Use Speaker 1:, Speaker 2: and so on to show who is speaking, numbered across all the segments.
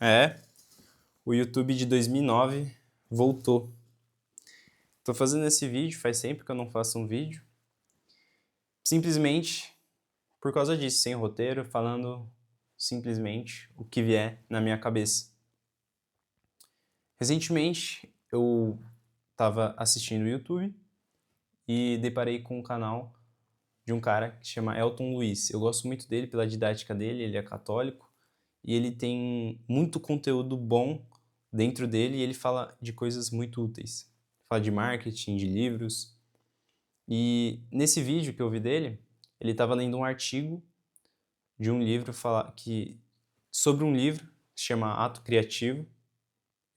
Speaker 1: É, o YouTube de 2009 voltou. Tô fazendo esse vídeo, faz tempo que eu não faço um vídeo. Simplesmente por causa disso, sem roteiro, falando simplesmente o que vier na minha cabeça. Recentemente eu tava assistindo o YouTube e deparei com um canal de um cara que se chama Elton Luiz. Eu gosto muito dele pela didática dele, ele é católico e ele tem muito conteúdo bom dentro dele e ele fala de coisas muito úteis. Fala de marketing, de livros. E nesse vídeo que eu vi dele, ele estava lendo um artigo de um livro sobre um livro que se chama Ato Criativo.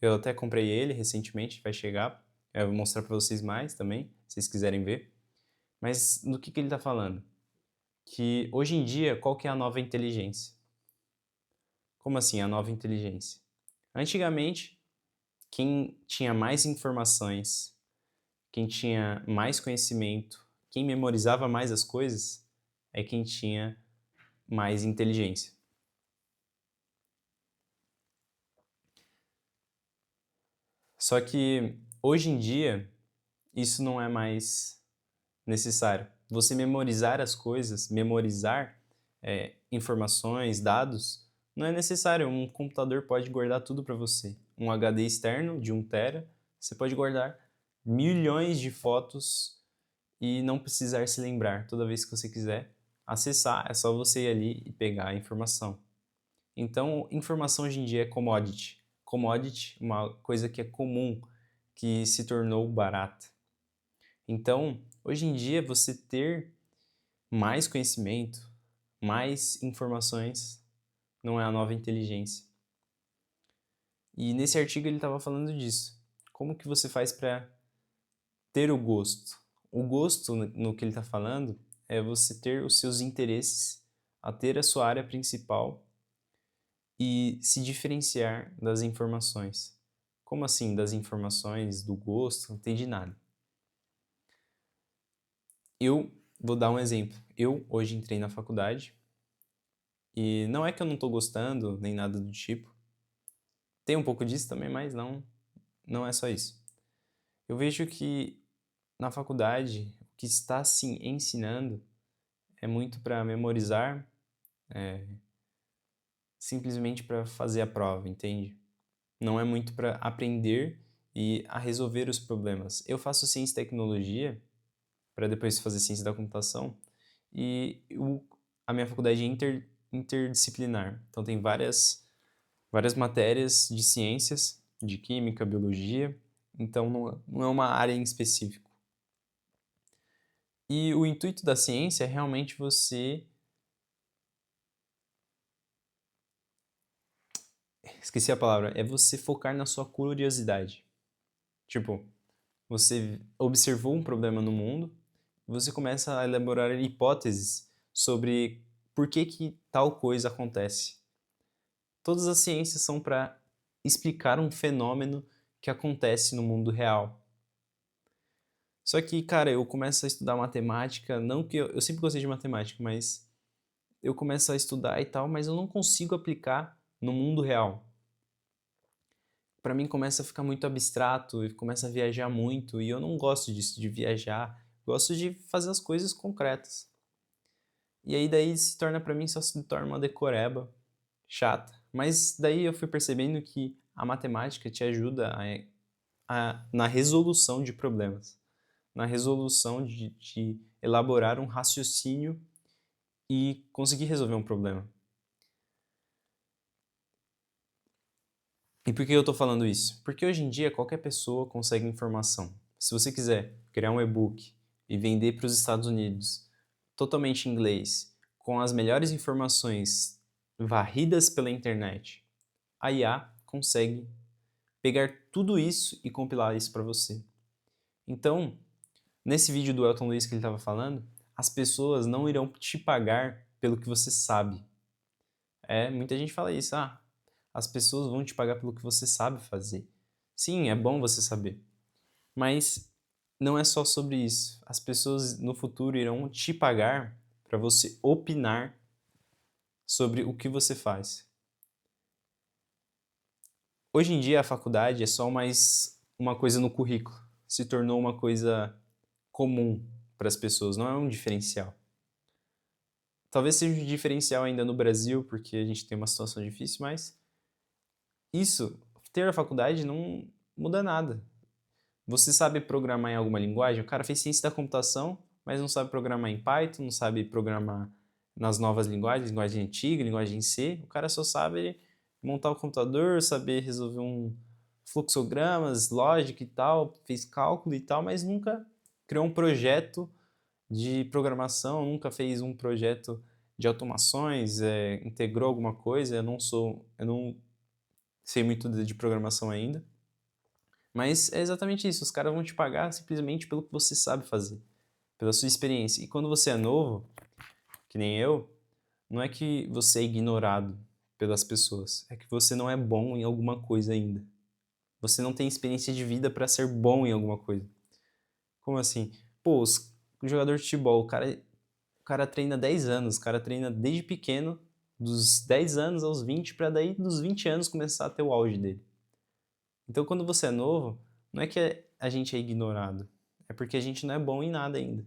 Speaker 1: Eu até comprei ele recentemente, vai chegar. Eu vou mostrar para vocês mais também, se vocês quiserem ver. Mas do que ele está falando? Que hoje em dia, qual que é a nova inteligência? Como assim a nova inteligência? Antigamente, quem tinha mais informações, quem tinha mais conhecimento, quem memorizava mais as coisas, é quem tinha mais inteligência. Só que hoje em dia, isso não é mais necessário. Você memorizar as coisas, memorizar informações, dados, não é necessário. Um computador pode guardar tudo para você. Um HD externo de 1 TB, você pode guardar milhões de fotos e não precisar se lembrar. Toda vez que você quiser acessar, é só você ir ali e pegar a informação. Então, informação hoje em dia é commodity. Commodity, uma coisa que é comum, que se tornou barata. Então, hoje em dia, você ter mais conhecimento, mais informações, não é a nova inteligência. E nesse artigo ele estava falando disso. Como que você faz para ter o gosto? O gosto, no que ele está falando, é você ter os seus interesses, a ter a sua área principal e se diferenciar das informações. Como assim das informações, do gosto? Não entendi nada. Eu vou dar um exemplo. Eu hoje entrei na faculdade e não é que eu não estou gostando, nem nada do tipo. Tem um pouco disso também, mas não é só isso. Eu vejo que na faculdade o que está se ensinando é muito para memorizar, simplesmente para fazer a prova, entende? Não é muito para aprender e a resolver os problemas. Eu faço ciência e tecnologia para depois fazer ciência da computação e a minha faculdade é interdisciplinar. Então tem várias matérias de ciências, de química, biologia, então não é uma área em específico. E o intuito da ciência é realmente você... Esqueci a palavra. É você focar na sua curiosidade. Tipo, você observou um problema no mundo, você começa a elaborar hipóteses sobre por que tal coisa acontece. Todas as ciências são para explicar um fenômeno que acontece no mundo real. Só que, cara, eu começo a estudar matemática, não que eu sempre gostei de matemática, mas eu começo a estudar e tal, mas eu não consigo aplicar no mundo real. Para mim começa a ficar muito abstrato e começa a viajar muito, e eu não gosto disso, de viajar. Gosto de fazer as coisas concretas. E aí daí se torna para mim só se torna uma decoreba chata. Mas daí eu fui percebendo que a matemática te ajuda na resolução de problemas, na resolução de elaborar um raciocínio e conseguir resolver um problema. E por que eu estou falando isso? Porque hoje em dia qualquer pessoa consegue informação. Se você quiser criar um e-book e vender para os Estados Unidos totalmente em inglês, com as melhores informações varridas pela internet, a IA consegue pegar tudo isso e compilar isso para você. Então, nesse vídeo do Elton Luiz que ele estava falando, as pessoas não irão te pagar pelo que você sabe. Muita gente fala isso, as pessoas vão te pagar pelo que você sabe fazer. Sim, é bom você saber, mas não é só sobre isso. As pessoas no futuro irão te pagar para você opinar sobre o que você faz. Hoje em dia a faculdade é só mais uma coisa no currículo. Se tornou uma coisa comum para as pessoas, não é um diferencial. Talvez seja um diferencial ainda no Brasil, porque a gente tem uma situação difícil, mas isso, ter a faculdade não muda nada. Você sabe programar em alguma linguagem? O cara fez ciência da computação, mas não sabe programar em Python, não sabe programar nas novas linguagens, linguagem antiga, linguagem C. O cara só sabe montar o computador, saber resolver um fluxogramas, lógica e tal, fez cálculo e tal, mas nunca criou um projeto de programação, nunca fez um projeto de automações, integrou alguma coisa. Eu não sei muito de programação ainda, mas é exatamente isso. Os caras vão te pagar simplesmente pelo que você sabe fazer, pela sua experiência. E quando você é novo, que nem eu, não é que você é ignorado pelas pessoas, é que você não é bom em alguma coisa ainda. Você não tem experiência de vida para ser bom em alguma coisa. Como assim? Pô, o jogador de futebol, o cara treina 10 anos, o cara treina desde pequeno, dos 10 anos aos 20, para daí dos 20 anos começar a ter o auge dele. Então, quando você é novo, não é que a gente é ignorado, é porque a gente não é bom em nada ainda.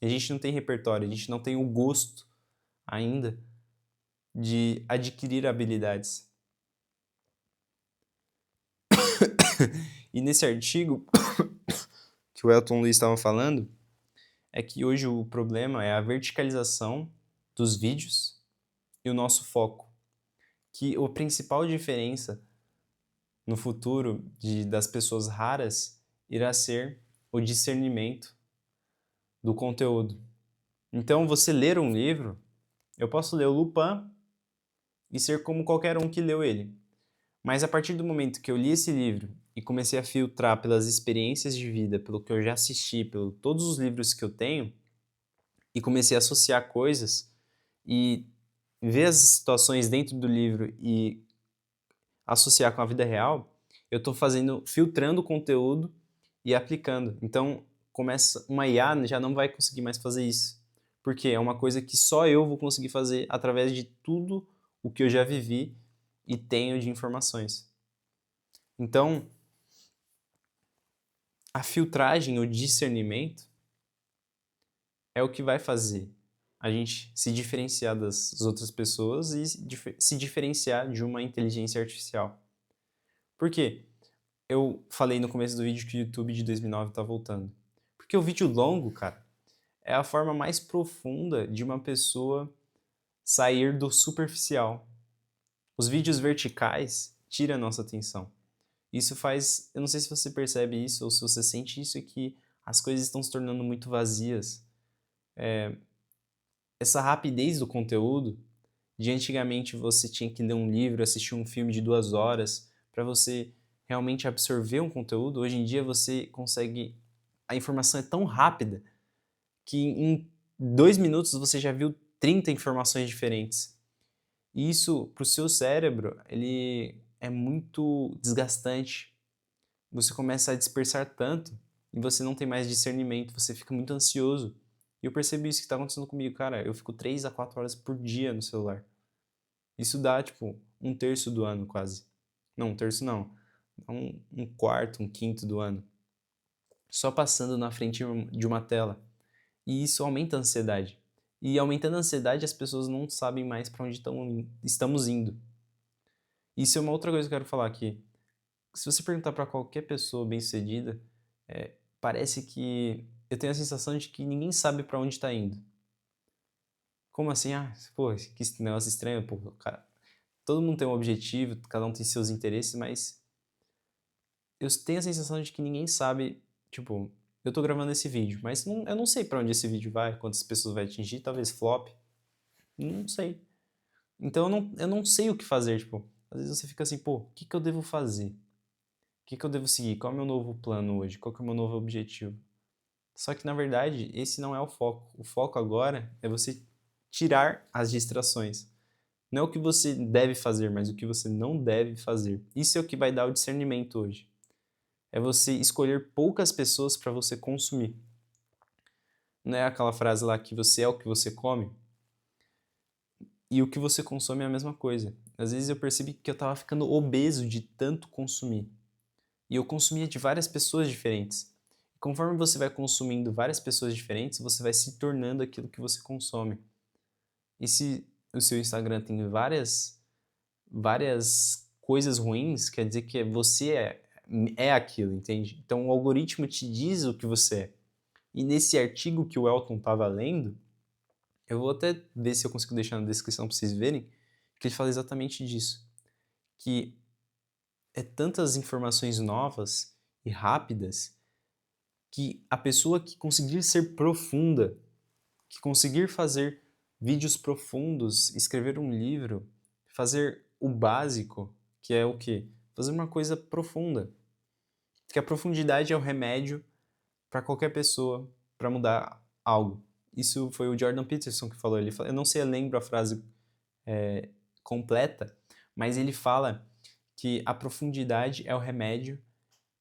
Speaker 1: A gente não tem repertório, a gente não tem o gosto ainda de adquirir habilidades. E nesse artigo que o Elton Luiz estava falando, é que hoje o problema é a verticalização dos vídeos e o nosso foco. Que a principal diferença no futuro das pessoas raras irá ser o discernimento do conteúdo. Então, você ler um livro, eu posso ler o Lupin e ser como qualquer um que leu ele. Mas a partir do momento que eu li esse livro e comecei a filtrar pelas experiências de vida, pelo que eu já assisti, pelos todos os livros que eu tenho, e comecei a associar coisas e ver as situações dentro do livro e associar com a vida real, eu estou filtrando o conteúdo e aplicando. Então, começa uma IA já não vai conseguir mais fazer isso. Porque é uma coisa que só eu vou conseguir fazer através de tudo o que eu já vivi e tenho de informações. Então, a filtragem, o discernimento, é o que vai fazer a gente se diferenciar das outras pessoas e se diferenciar de uma inteligência artificial. Por quê? Eu falei no começo do vídeo que o YouTube de 2009 tá voltando. Porque o vídeo longo, cara, é a forma mais profunda de uma pessoa sair do superficial. Os vídeos verticais tiram a nossa atenção. Isso faz, eu não sei se você percebe isso ou se você sente isso, é que as coisas estão se tornando muito vazias. Essa rapidez do conteúdo, de antigamente você tinha que ler um livro, assistir um filme de 2 horas para você realmente absorver um conteúdo. Hoje em dia você consegue, a informação é tão rápida que em 2 minutos você já viu 30 informações diferentes. E isso, para o seu cérebro, ele é muito desgastante. Você começa a dispersar tanto e você não tem mais discernimento, você fica muito ansioso. E eu percebi isso que está acontecendo comigo, cara. Eu fico 3 a 4 horas por dia no celular. Isso dá, tipo, um terço do ano quase. Não, um terço não. Um quarto, um quinto do ano. Só passando na frente de uma tela. E isso aumenta a ansiedade. E aumentando a ansiedade, as pessoas não sabem mais para onde estamos indo. Isso é uma outra coisa que eu quero falar aqui. Se você perguntar para qualquer pessoa bem-sucedida, parece que eu tenho a sensação de que ninguém sabe para onde está indo. Como assim? Ah, pô, que negócio estranho, pô, cara. Todo mundo tem um objetivo, cada um tem seus interesses, mas eu tenho a sensação de que ninguém sabe, tipo, eu tô gravando esse vídeo, mas eu não sei para onde esse vídeo vai, quantas pessoas vai atingir, talvez flop, não sei. Então eu não sei o que fazer, tipo, às vezes você fica assim, pô, o que eu devo fazer? O que eu devo seguir? Qual é o meu novo plano hoje? Qual que é o meu novo objetivo? Só que, na verdade, esse não é o foco. O foco agora é você tirar as distrações. Não é o que você deve fazer, mas o que você não deve fazer. Isso é o que vai dar o discernimento hoje. É você escolher poucas pessoas para você consumir. Não é aquela frase lá que você é o que você come? E o que você consome é a mesma coisa. às vezes eu percebi que eu estava ficando obeso de tanto consumir. E eu consumia de várias pessoas diferentes. Conforme você vai consumindo várias pessoas diferentes, você vai se tornando aquilo que você consome. E se o seu Instagram tem várias coisas ruins, quer dizer que você é aquilo, entende? Então o algoritmo te diz o que você é. E nesse artigo que o Elton estava lendo, eu vou até ver se eu consigo deixar na descrição para vocês verem, que ele fala exatamente disso. Que é tantas informações novas e rápidas que a pessoa que conseguir ser profunda, que conseguir fazer vídeos profundos, escrever um livro, fazer o básico, que é o quê? Fazer uma coisa profunda. Que a profundidade é o remédio para qualquer pessoa para mudar algo. Isso foi o Jordan Peterson que falou. Eu não sei, eu lembro a frase completa, mas ele fala que a profundidade é o remédio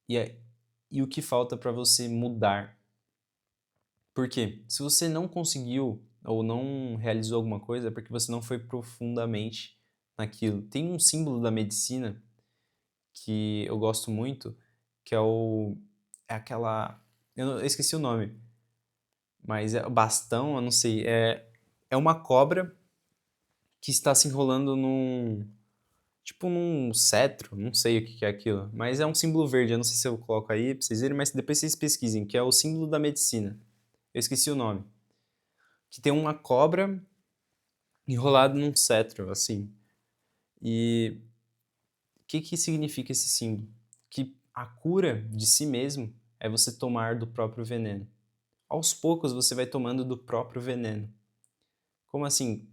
Speaker 1: e o que falta para você mudar. Por quê? Se você não conseguiu ou não realizou alguma coisa, é porque você não foi profundamente naquilo. Tem um símbolo da medicina que eu gosto muito, que é aquela... eu esqueci o nome, mas é o bastão, eu não sei. É uma cobra que está se enrolando tipo num cetro, não sei o que é aquilo, mas é um símbolo verde, eu não sei se eu coloco aí pra vocês verem, mas depois vocês pesquisem, que é o símbolo da medicina. Eu esqueci o nome. Que tem uma cobra enrolada num cetro, assim. E o que significa esse símbolo? Que a cura de si mesmo é você tomar do próprio veneno. Aos poucos você vai tomando do próprio veneno. Como assim?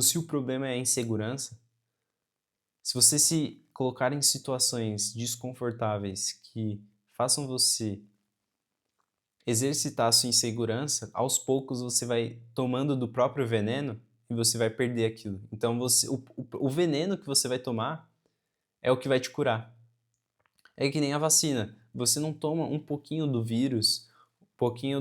Speaker 1: Se o problema é a insegurança, se você se colocar em situações desconfortáveis que façam você exercitar a sua insegurança, aos poucos você vai tomando do próprio veneno e você vai perder aquilo. Então o veneno que você vai tomar é o que vai te curar. É que nem a vacina. Você não toma um pouquinho do vírus, um pouquinho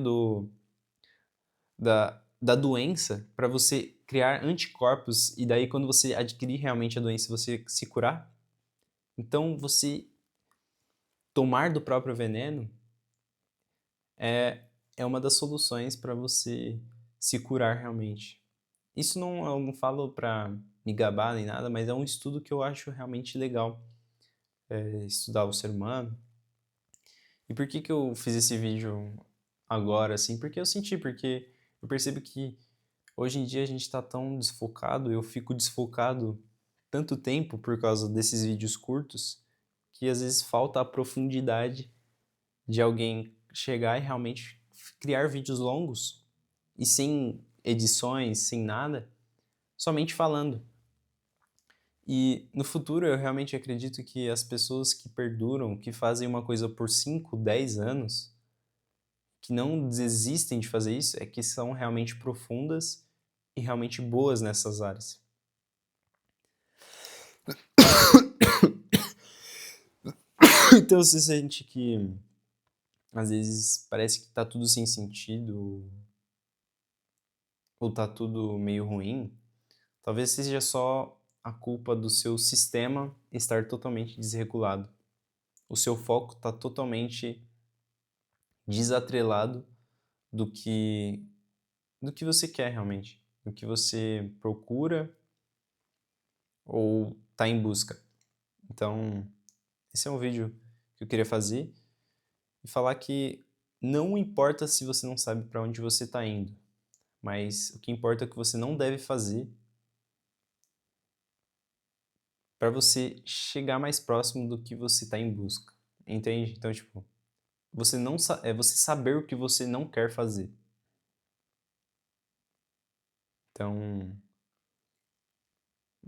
Speaker 1: da doença para você criar anticorpos e daí quando você adquirir realmente a doença você se curar. Então você tomar do próprio veneno é uma das soluções para você se curar realmente. Isso eu não falo para me gabar nem nada, mas é um estudo que eu acho realmente legal, estudar o ser humano. E por que eu fiz esse vídeo agora, assim? Porque eu percebo que hoje em dia a gente está tão desfocado, eu fico desfocado tanto tempo por causa desses vídeos curtos, que às vezes falta a profundidade de alguém chegar e realmente criar vídeos longos e sem edições, sem nada, somente falando. E no futuro eu realmente acredito que as pessoas que perduram, que fazem uma coisa por 5, 10 anos, que não desistem de fazer isso, é que são realmente profundas e realmente boas nessas áreas. Então se sente que às vezes parece que tá tudo sem sentido ou tá tudo meio ruim, talvez seja só a culpa do seu sistema estar totalmente desregulado. O seu foco está totalmente desatrelado do que você quer realmente, do que você procura ou está em busca. Então, esse é um vídeo que eu queria fazer e falar que não importa se você não sabe para onde você está indo, mas o que importa é o que você não deve fazer para você chegar mais próximo do que você está em busca, entende? Então, tipo, você saber o que você não quer fazer. Então,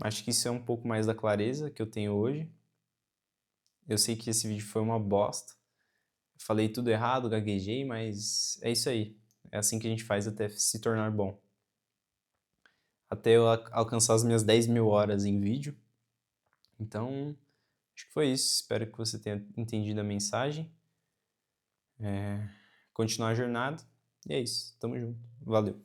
Speaker 1: acho que isso é um pouco mais da clareza que eu tenho hoje. Eu sei que esse vídeo foi uma bosta. Falei tudo errado, gaguejei, mas é isso aí. É assim que a gente faz até se tornar bom. Até eu alcançar as minhas 10.000 horas em vídeo. Então, acho que foi isso. Espero que você tenha entendido a mensagem. Continuar a jornada. E é isso. Tamo junto. Valeu.